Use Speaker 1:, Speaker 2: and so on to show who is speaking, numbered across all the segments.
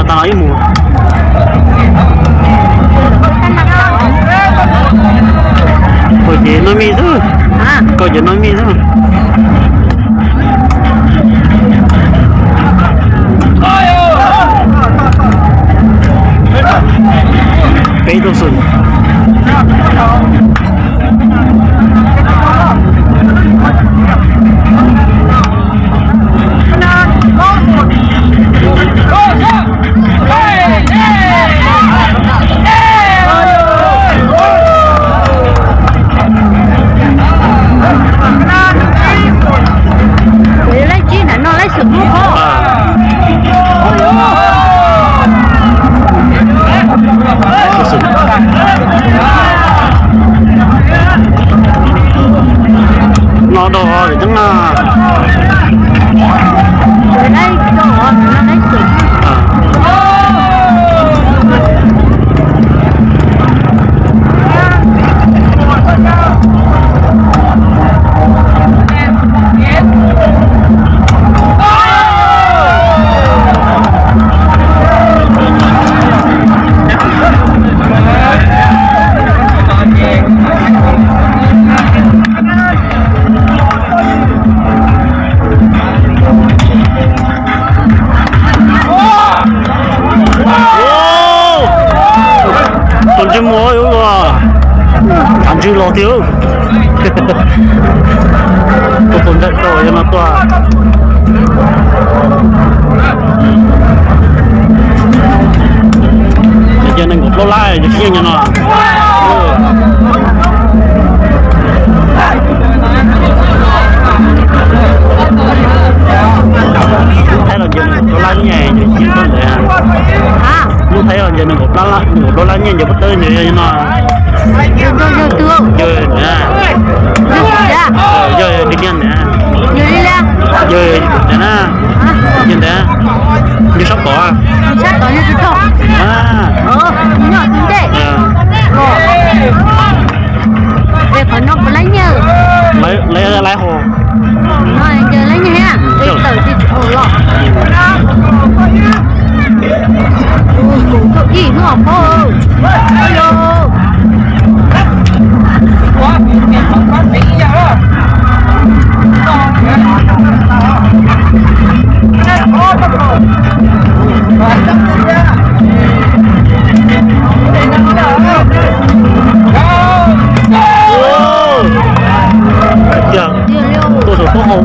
Speaker 1: tao nói mù cô chị nói mi thôi cô chị nói mi thôi cái đồ sừng nó đồ rồi chẳng là ở đây đồ nó lấy sụp còn chưa mua yếu rồi ăn chưa lo thiếu tôi còn đợi rồi cho nó tỏa cho nên cũng lâu lại cho riêng cho nó thấy là giờ mình lâu lại nhẹ cho riêng con để lúc thấy là giờ mình một đô la nhẹ giờ bắt tới nhiều cho nó giờ đi nhân nè giờ nè nhân nè như sắp bỏ như sắp bỏ nhỏ tính đấy về phần nó có lấy nhờ lấy hồ nói giờ lấy như ha đi tới thì hồ lọ cũng có gì nữa không alo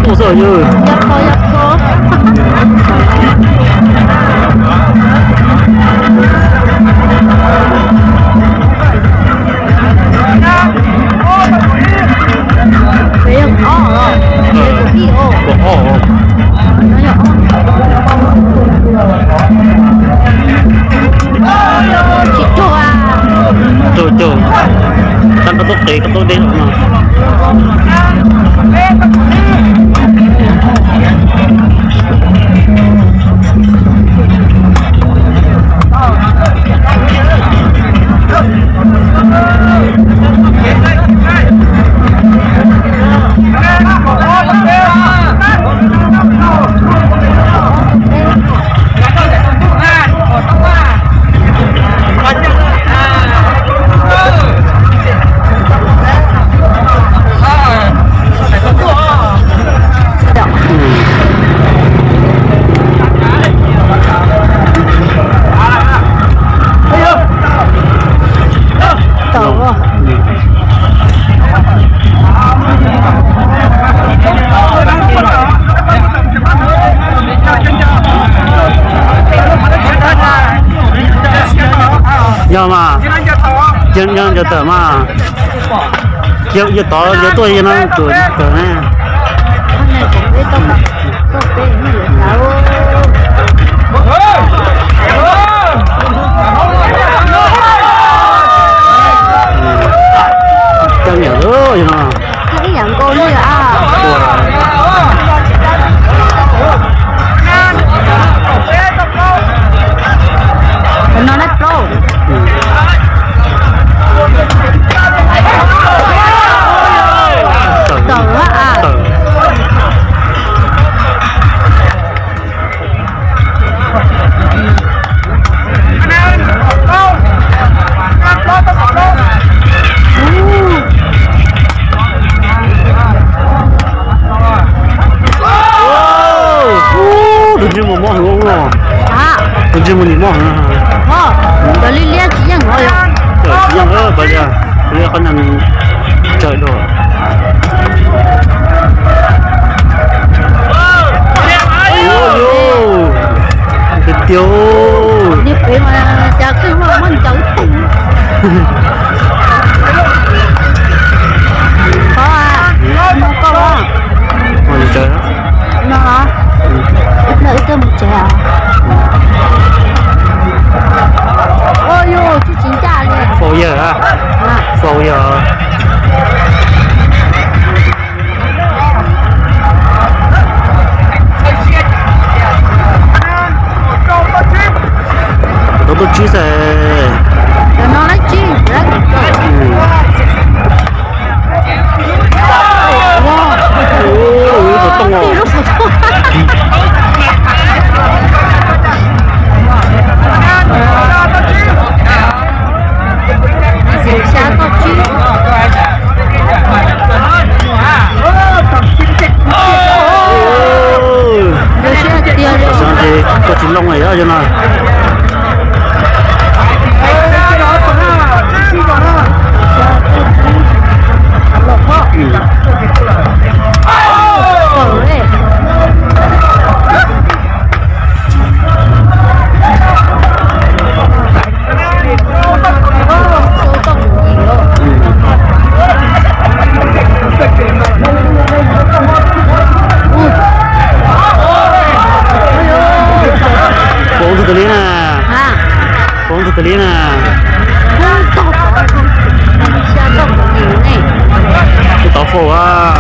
Speaker 1: tôi sợ như trời tan có tốt tí có tốt đi giờ mà dân giờ tờ mà giờ to giờ tôi nó tuổi tờ nè cho nhiều rồi mà cái dạng cô như nó nát pro Tôi chỉ muốn đi mò hả?
Speaker 2: Giờ đi liên chỉ nhận rồi.
Speaker 1: Trời chỉ nhận bây giờ con nhận trời đồ. Cái tiêu.
Speaker 2: Đi về mà chả cứ mà mình cháu thùng. Có à? Không có à?
Speaker 1: Còn trời đó.
Speaker 2: Nó hả? Đợi cơ một trẻ à? Ôi dồi, chú chính trả liền.
Speaker 1: Phô giờ á? Phô giờ. Nó chí sẽ.
Speaker 2: Nó nói chí, rất wow.
Speaker 1: Ôi, nó to ngọt.
Speaker 2: Xa có chí.
Speaker 1: Sao thì có chín lông này đó cho nào. Cái nè. Cái tàu phổ à.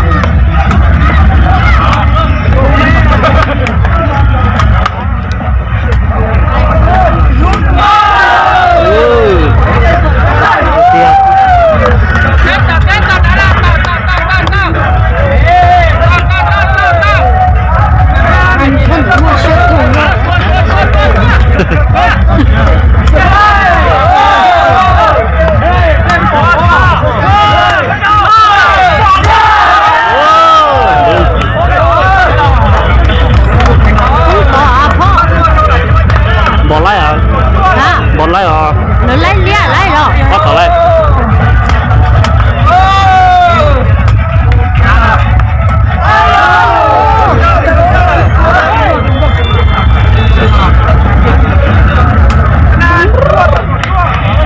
Speaker 1: Bọn lấy rồi.
Speaker 2: Nó lấy lia lấy rồi.
Speaker 1: Bắt tao lấy.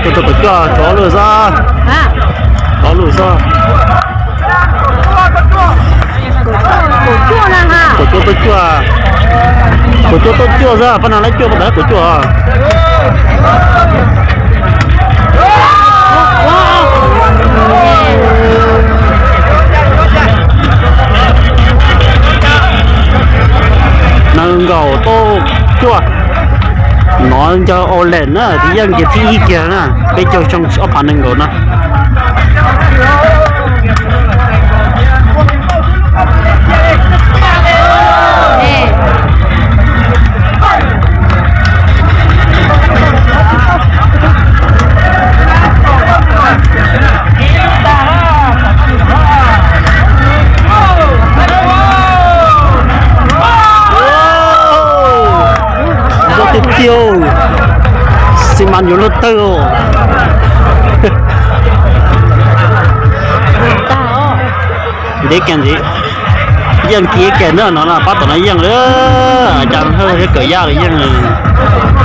Speaker 1: Tôi cho chó lửa ra. Chó lửa ra.
Speaker 2: Cổ chua nè ha.
Speaker 1: Cổ chua tôi chua. Cổ chua tôi chua ra. Phần nào lấy chua, phần đấy cổ chua. Nâng gầu tô chua. Nó cho ô lên á, thì dân cái thi kia nè. Bây giờ trong ốp phản nâng gầu nè. Tiêu xi măng nhiều lót tơ để kèn gì dân kia kèn nữa nó là bắt tụi nó dân nữa chẳng hơi cái cởi da cái dân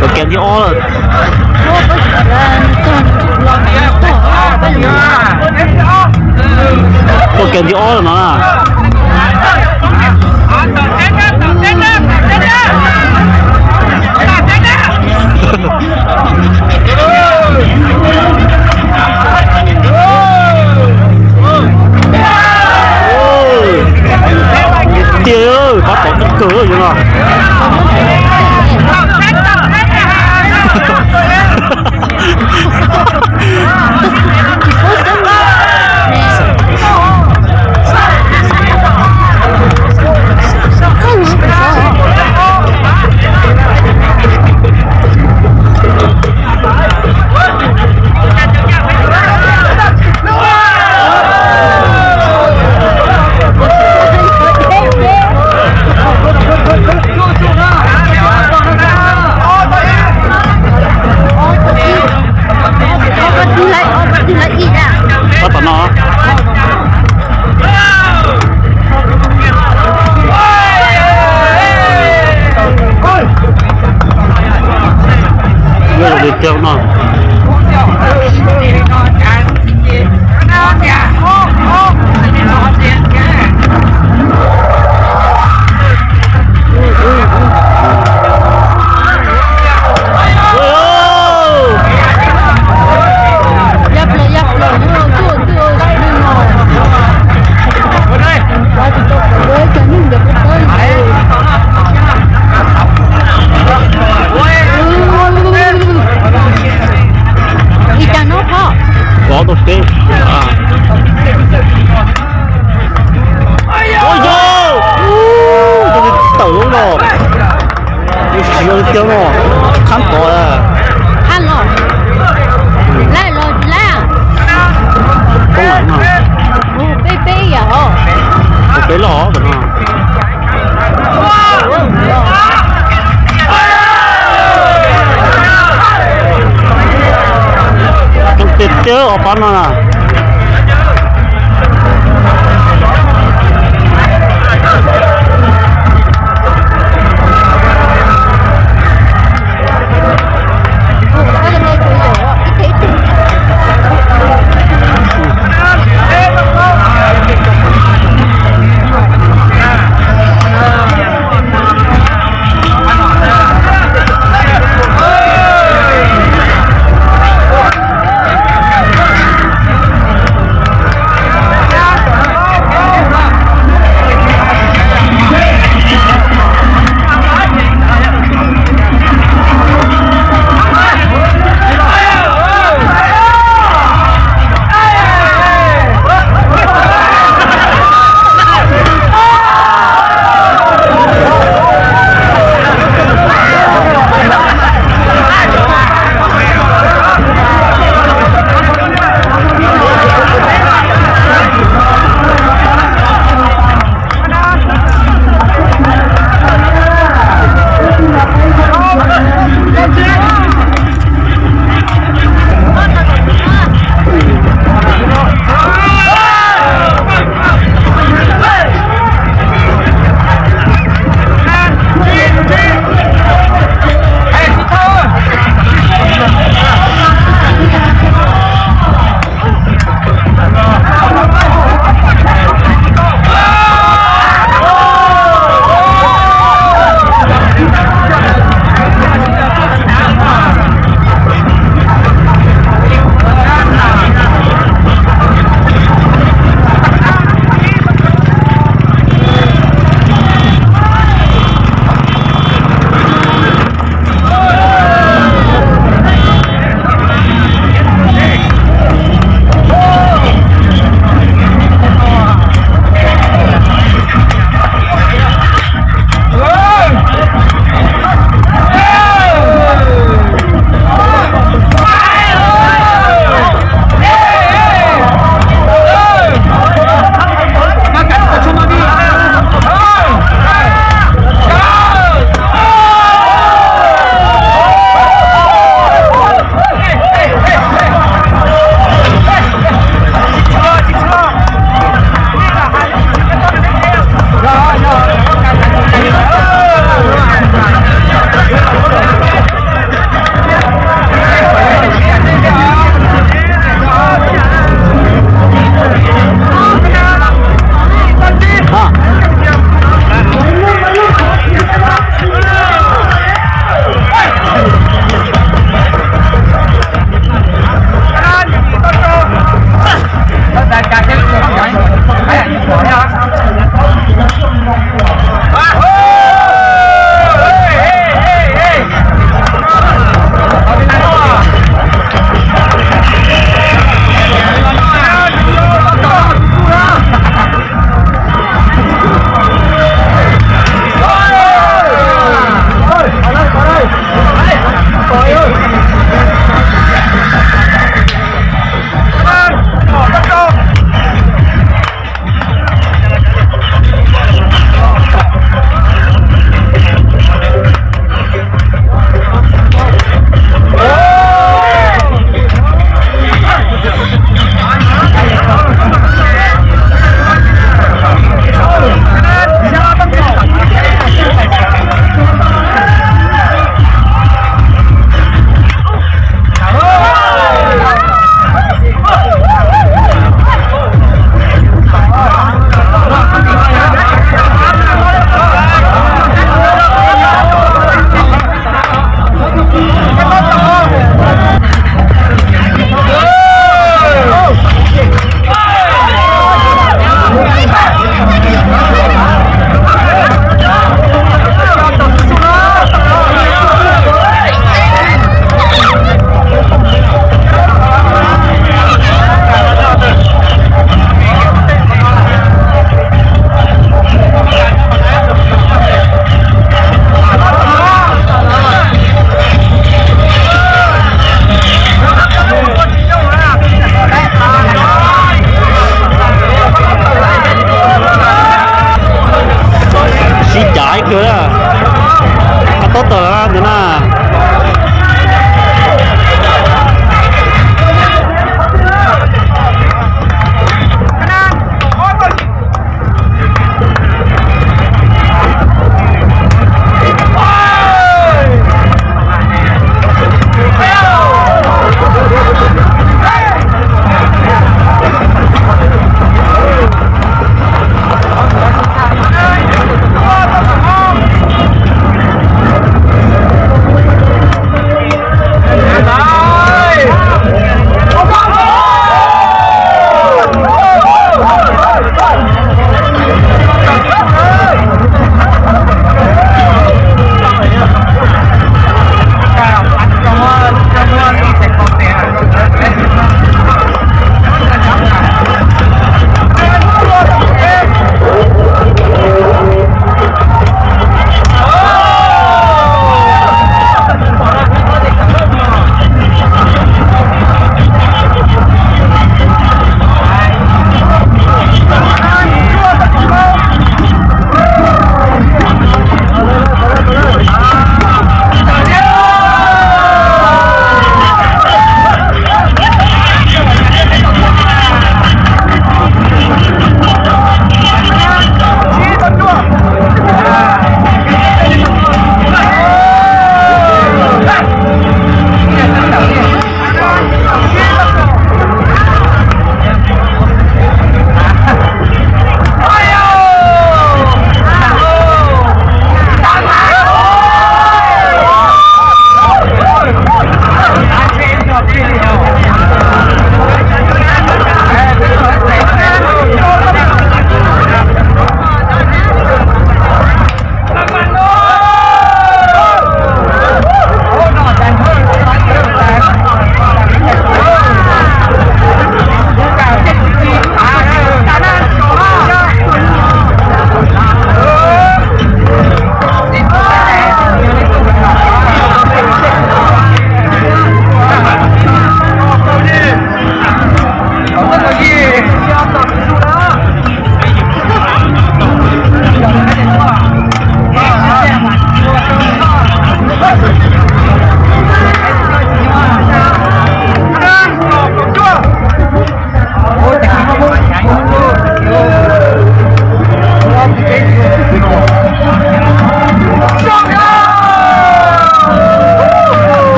Speaker 1: rồi kèn thì ó rồi kèn thì ó rồi nó là tiêu ơi, có tỏ tất cửa rồi mà. rồi đi kêu nó có tốt cái ôi vô tôi tẩu luôn rồi tôi xíu tiêu nó khám bỏ à
Speaker 2: ăn rồi lại rồi lại
Speaker 1: không phải mà
Speaker 2: bê bê vậy
Speaker 1: cái lọ của nó trong tiết chứ ở bán nó nè